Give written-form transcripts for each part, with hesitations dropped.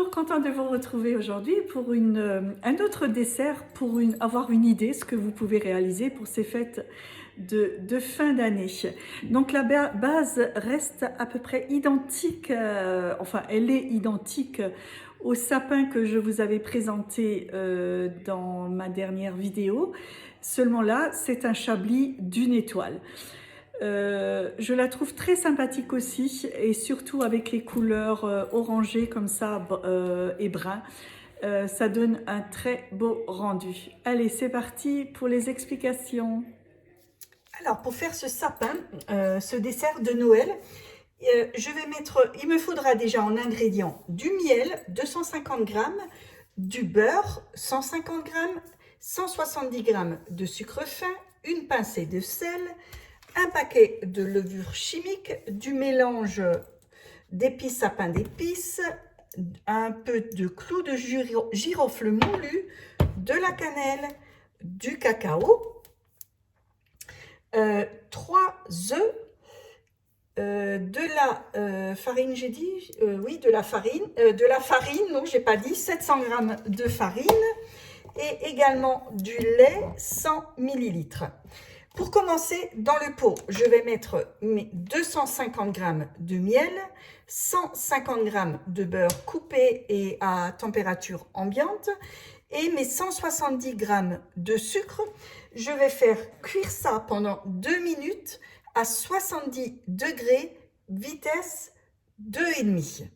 Bonjour, content de vous retrouver aujourd'hui pour un autre dessert pour avoir une idée ce que vous pouvez réaliser pour ces fêtes de fin d'année. Donc la base reste à peu près identique, enfin elle est identique au sapin que je vous avais présenté dans ma dernière vidéo. Seulement là, c'est un chablis d'une étoile. Je la trouve très sympathique aussi et surtout avec les couleurs orangées comme ça et brun. Ça donne un très beau rendu. Allez, c'est parti pour les explications. Alors, pour faire ce sapin, ce dessert de Noël, il me faudra déjà en ingrédients du miel, 250 g, du beurre, 150 g, 170 g de sucre fin, une pincée de sel, un paquet de levure chimique, du mélange d'épices sapin d'épices, un peu de clou de girofle moulu, de la cannelle, du cacao, 3 œufs, de la farine, j'ai dit, oui, de la farine, non, j'ai pas dit, 700 g de farine et également du lait 100 ml. Pour commencer, dans le pot, je vais mettre mes 250 g de miel, 150 g de beurre coupé et à température ambiante et mes 170 g de sucre. Je vais faire cuire ça pendant 2 minutes à 70 degrés, vitesse 2,5.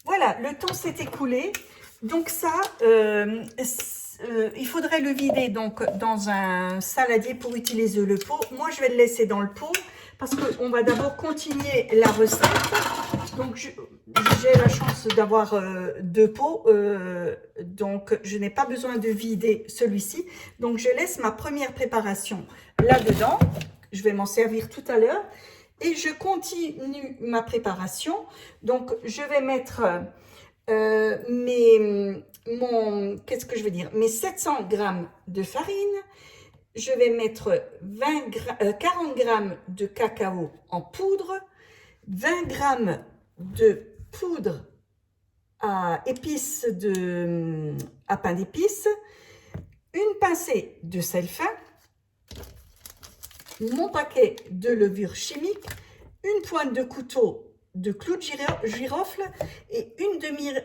Voilà, le temps s'est écoulé. Donc ça, il faudrait le vider donc dans un saladier pour utiliser le pot. Moi, je vais le laisser dans le pot parce qu'on va d'abord continuer la recette. Donc, j'ai la chance d'avoir 2 pots, donc je n'ai pas besoin de vider celui-ci. Donc, je laisse ma première préparation là-dedans. Je vais m'en servir tout à l'heure. Et je continue ma préparation. Donc, je vais mettre mes 700 g de farine. Je vais mettre 40 g de cacao en poudre, 20 g de poudre à épices à pain d'épices, une pincée de sel fin, mon paquet de levure chimique, une pointe de couteau de clou de girofle et une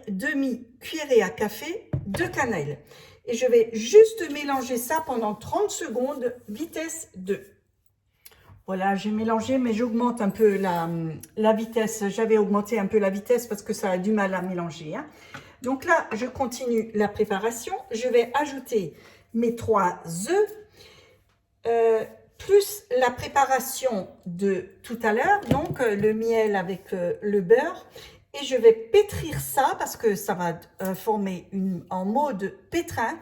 demi-cuillerée à café de cannelle. Et je vais juste mélanger ça pendant 30 secondes, vitesse 2. Voilà, j'ai mélangé, mais j'augmente un peu la vitesse. J'avais augmenté un peu la vitesse parce que ça a du mal à mélanger, hein. Donc là, je continue la préparation. Je vais ajouter mes 3 œufs, plus la préparation de tout à l'heure, donc le miel avec le beurre. Et je vais pétrir ça parce que ça va former en mode pétrin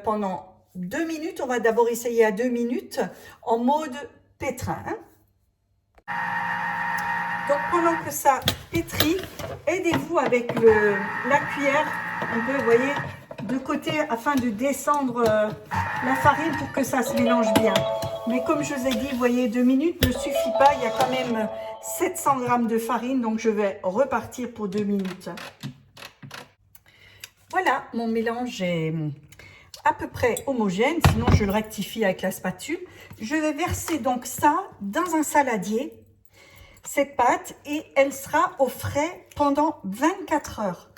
pendant 2 minutes. On va d'abord essayer à 2 minutes en mode pétrin, hein. Donc pendant que ça pétrit, aidez-vous avec la cuillère un peu, vous voyez, de côté afin de descendre la farine pour que ça se mélange bien. Mais comme je vous ai dit, vous voyez, 2 minutes ne suffit pas. Il y a quand même 700 g de farine, donc je vais repartir pour 2 minutes. Voilà, mon mélange est à peu près homogène, sinon je le rectifie avec la spatule. Je vais verser donc ça dans un saladier, cette pâte, et elle sera au frais pendant 24 heures.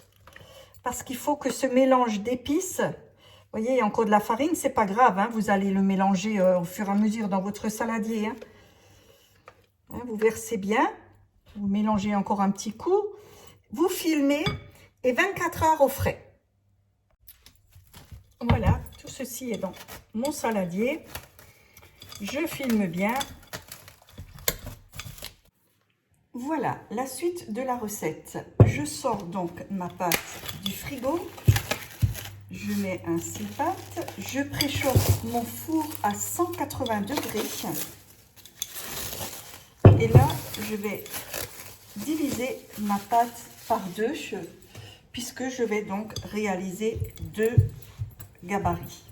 Parce qu'il faut que ce mélange d'épices, vous voyez, il y a encore de la farine, c'est pas grave, hein, vous allez le mélanger au fur et à mesure dans votre saladier, hein. Hein, vous versez bien, vous mélangez encore un petit coup, vous filmez et 24 heures au frais. Voilà, tout ceci est dans mon saladier. Je filme bien. Voilà la suite de la recette. Je sors donc ma pâte du frigo. Je mets un scie-pâte. Je préchauffe mon four à 180 degrés. Et là, je vais diviser ma pâte par 2, puisque je vais donc réaliser 2 gabarits.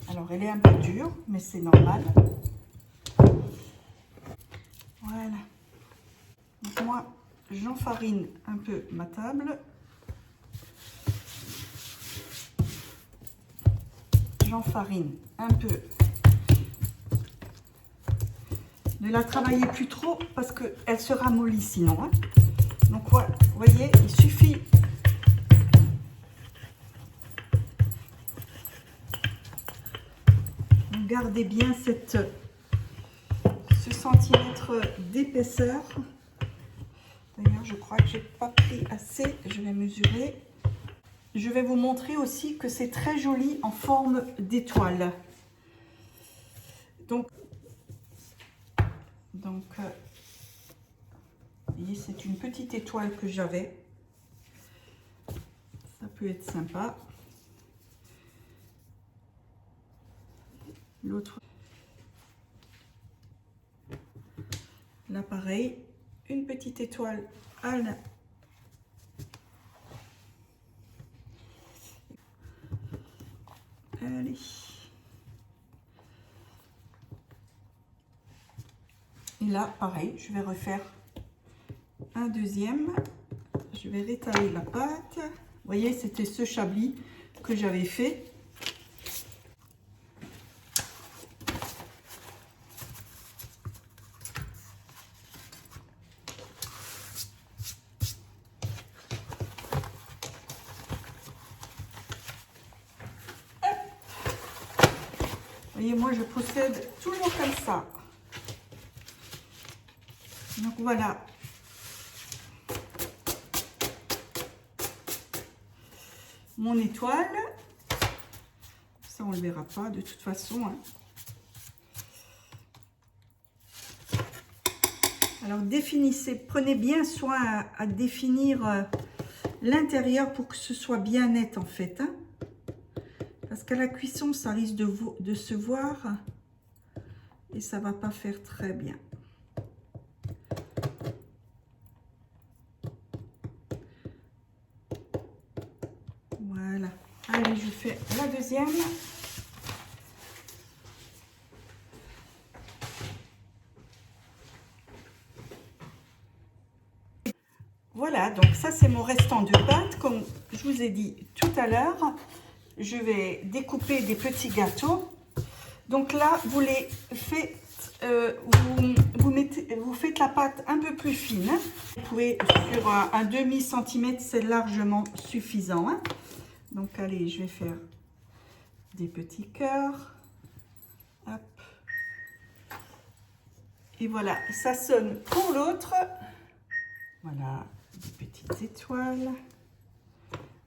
Alors, elle est un peu dure, mais c'est normal. Voilà. Donc, moi, j'enfarine un peu ma table. J'enfarine un peu. Ne la travaillez plus trop parce qu'elle se ramollit sinon. Hein. Donc voilà, vous voyez, il suffit. Gardez bien ce centimètre d'épaisseur. D'ailleurs, je crois que j'ai pas pris assez. Je vais mesurer. Je vais vous montrer aussi que c'est très joli en forme d'étoile. Donc vous voyez, c'est une petite étoile que j'avais. Ça peut être sympa. L'autre, là pareil, une petite étoile à la... Allez. Et là, pareil, je vais refaire un deuxième. Je vais rétaler la pâte. Vous voyez, c'était ce chablis que j'avais fait. Vous voyez, moi, je procède toujours comme ça. Donc, voilà. Mon étoile. Ça, on ne le verra pas de toute façon. Hein. Alors, définissez. Prenez bien soin à définir l'intérieur pour que ce soit bien net, en fait. Hein. Parce qu'à la cuisson, ça risque de se voir et ça va pas faire très bien. Voilà. Allez, je fais la deuxième. Voilà, donc ça c'est mon restant de pâte. Comme je vous ai dit tout à l'heure, je vais découper des petits gâteaux. Donc là, vous les faites, vous faites la pâte un peu plus fine. Vous pouvez sur un demi-centimètre, c'est largement suffisant. Hein. Donc allez, je vais faire des petits cœurs. Hop. Et voilà, ça sonne pour l'autre. Voilà, des petites étoiles.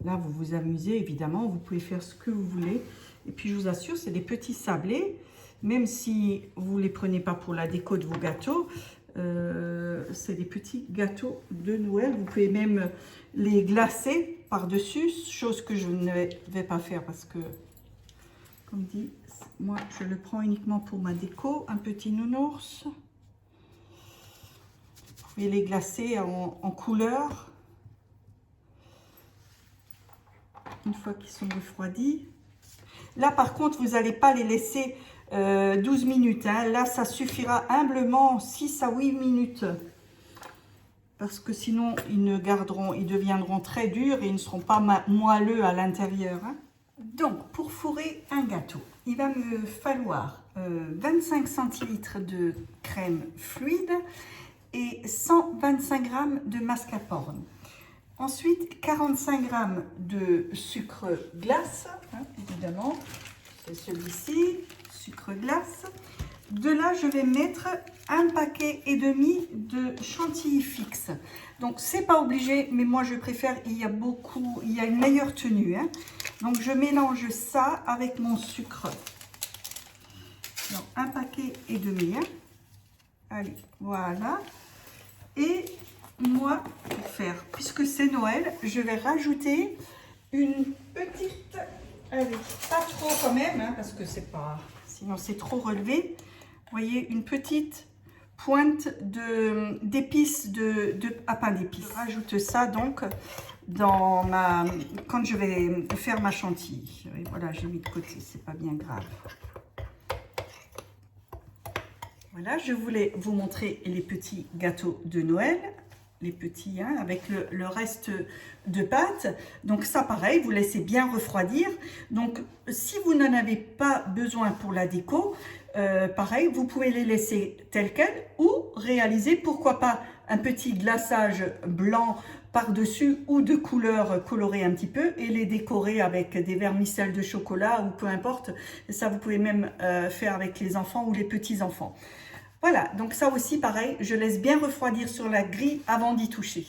Là, vous vous amusez, évidemment. Vous pouvez faire ce que vous voulez. Et puis, je vous assure, c'est des petits sablés. Même si vous ne les prenez pas pour la déco de vos gâteaux, c'est des petits gâteaux de Noël. Vous pouvez même les glacer par-dessus, chose que je ne vais pas faire parce que, comme dit, moi, je le prends uniquement pour ma déco. Un petit nounours. Vous pouvez les glacer en couleur. Une fois qu'ils sont refroidis. Là, par contre, vous n'allez pas les laisser 12 minutes. Hein. Là, ça suffira humblement 6 à 8 minutes. Parce que sinon, ils deviendront très durs et ils ne seront pas moelleux à l'intérieur. Hein. Donc, pour fourrer un gâteau, il va me falloir 25 centilitres de crème fluide et 125 g de mascarpone. Ensuite, 45 g de sucre glace, hein, évidemment, c'est celui-ci, sucre glace. De là, je vais mettre un paquet et demi de chantilly fixe. Donc, c'est pas obligé, mais moi, je préfère, il y a une meilleure tenue. Hein. Donc, je mélange ça avec mon sucre. Donc, un paquet et demi. Hein. Allez, voilà. Et moi, pour faire, puisque c'est Noël, je vais rajouter une petite, allez, pas trop quand même, hein, parce que c'est pas, sinon c'est trop relevé. Vous voyez, une petite pointe d'épices, pas d'épices. Je rajoute ça donc quand je vais faire ma chantilly. Et voilà, j'ai mis de côté, c'est pas bien grave. Voilà, je voulais vous montrer les petits gâteaux de Noël. les petits, hein, avec le reste de pâte. Donc ça pareil, vous laissez bien refroidir. Donc si vous n'en avez pas besoin pour la déco, pareil, vous pouvez les laisser tels quels ou réaliser, pourquoi pas, un petit glaçage blanc par-dessus ou de couleur colorée un petit peu et les décorer avec des vermicelles de chocolat ou peu importe. Ça, vous pouvez même faire avec les enfants ou les petits-enfants. Voilà, donc ça aussi pareil, je laisse bien refroidir sur la grille avant d'y toucher.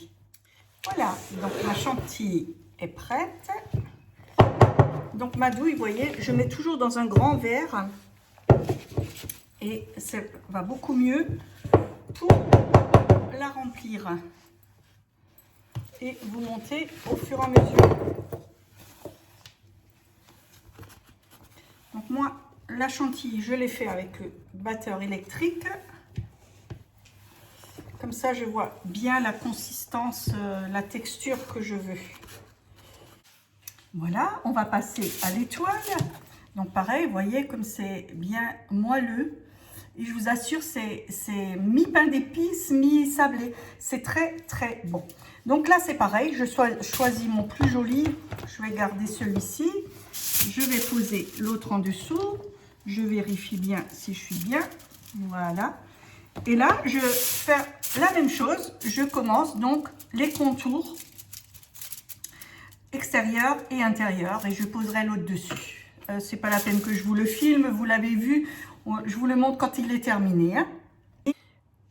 Voilà, donc ma chantilly est prête. Donc ma douille, vous voyez, je mets toujours dans un grand verre et ça va beaucoup mieux pour la remplir. Et vous montez au fur et à mesure. Donc moi, la chantilly, je l'ai fait avec le batteur électrique. Comme ça, je vois bien la consistance, la texture que je veux. Voilà, on va passer à l'étoile. Donc pareil, vous voyez comme c'est bien moelleux. Et je vous assure, c'est mi-pain d'épices, mi-sablé. C'est très, très bon. Donc là, c'est pareil. Je choisis mon plus joli. Je vais garder celui-ci. Je vais poser l'autre en dessous. Je vérifie bien si je suis bien. Voilà. Et là, je vais faire la même chose. Je commence donc les contours extérieur et intérieur. Et je poserai l'autre dessus. C'est pas la peine que je vous le filme. Vous l'avez vu. Je vous le montre quand il est terminé. Hein.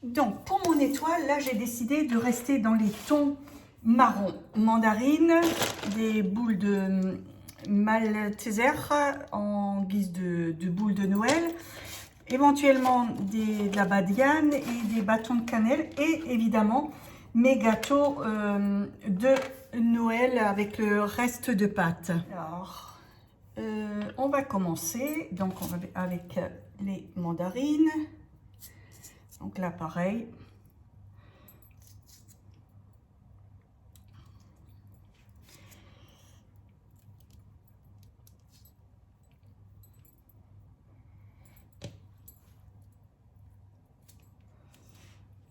Donc, pour mon étoile, là, j'ai décidé de rester dans les tons marron mandarine, des boules de Malteser en guise de boules de Noël, éventuellement de la badiane et des bâtons de cannelle et évidemment mes gâteaux de Noël avec le reste de pâte. Alors, on va commencer donc avec les mandarines. Donc là, pareil.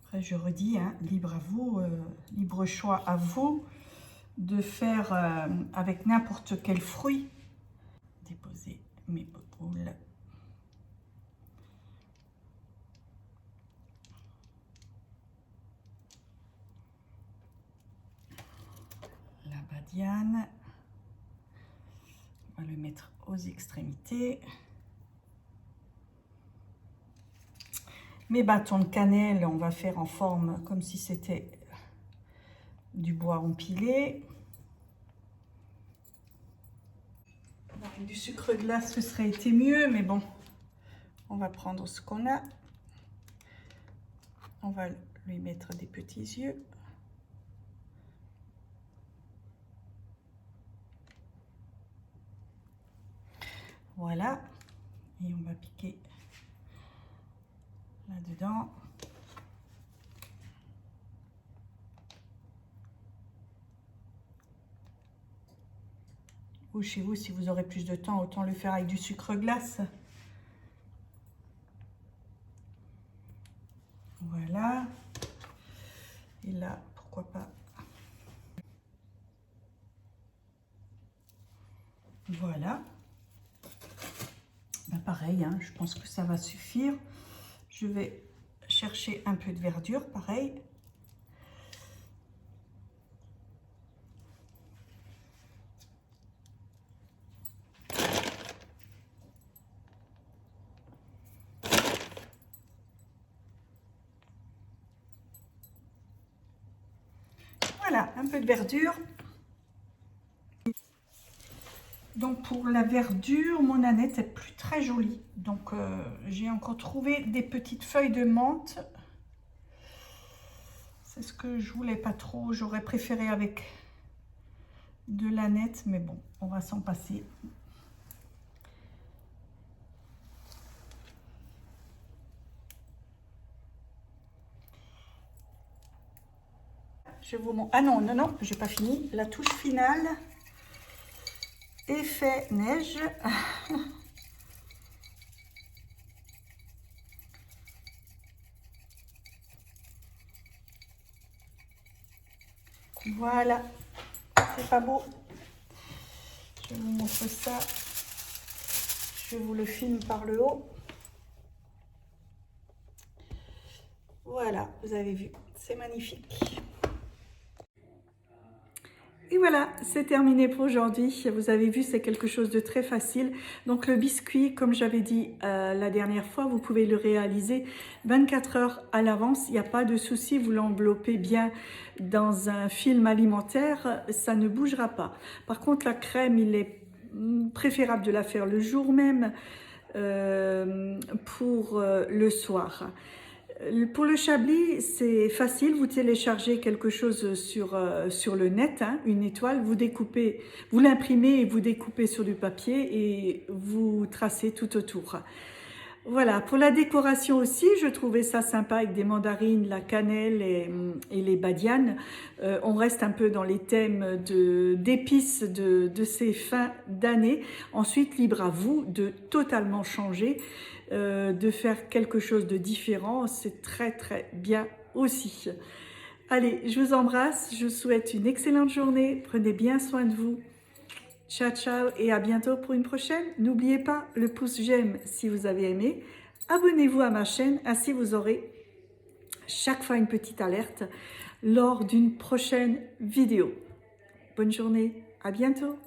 Après, je redis, hein, libre à vous, libre choix à vous de faire avec n'importe quel fruit. Déposer mes boules. La badiane. On va le mettre aux extrémités. Mes bâtons de cannelle, on va faire en forme comme si c'était du bois empilé. Avec du sucre glace, ce serait été mieux, mais bon, on va prendre ce qu'on a. On va lui mettre des petits yeux. Voilà. Et on va piquer là-dedans. Ou chez vous, si vous aurez plus de temps, autant le faire avec du sucre glace. Voilà. Et là, pourquoi pas. Voilà. Ben pareil, hein, je pense que ça va suffire. Je vais chercher un peu de verdure, pareil. Voilà, un peu de verdure. Donc pour la verdure, mon Annette est plus très jolie. Donc j'ai encore trouvé des petites feuilles de menthe. C'est ce que je voulais pas trop. J'aurais préféré avec de l'Annette, mais bon, on va s'en passer. Je vous montre. Ah non, non, non, j'ai pas fini. La touche finale. Effet neige. Voilà, c'est pas beau. Je vous montre ça. Je vous le filme par le haut. Voilà, vous avez vu, c'est magnifique. Et voilà, c'est terminé pour aujourd'hui. Vous avez vu, c'est quelque chose de très facile. Donc le biscuit, comme j'avais dit la dernière fois, vous pouvez le réaliser 24 heures à l'avance. Il n'y a pas de souci, vous l'enveloppez bien dans un film alimentaire, ça ne bougera pas. Par contre, la crème, il est préférable de la faire le jour même pour le soir. Pour le Chablis, c'est facile, vous téléchargez quelque chose sur le net, hein, une étoile, vous découpez, vous l'imprimez et vous découpez sur du papier et vous tracez tout autour. Voilà, pour la décoration aussi, je trouvais ça sympa avec des mandarines, la cannelle et les badianes. On reste un peu dans les thèmes d'épices de ces fins d'année. Ensuite, libre à vous de totalement changer, de faire quelque chose de différent. C'est très très bien aussi. Allez, je vous embrasse, je vous souhaite une excellente journée. Prenez bien soin de vous. Ciao, ciao et à bientôt pour une prochaine. N'oubliez pas le pouce j'aime si vous avez aimé. Abonnez-vous à ma chaîne, ainsi vous aurez chaque fois une petite alerte lors d'une prochaine vidéo. Bonne journée, à bientôt.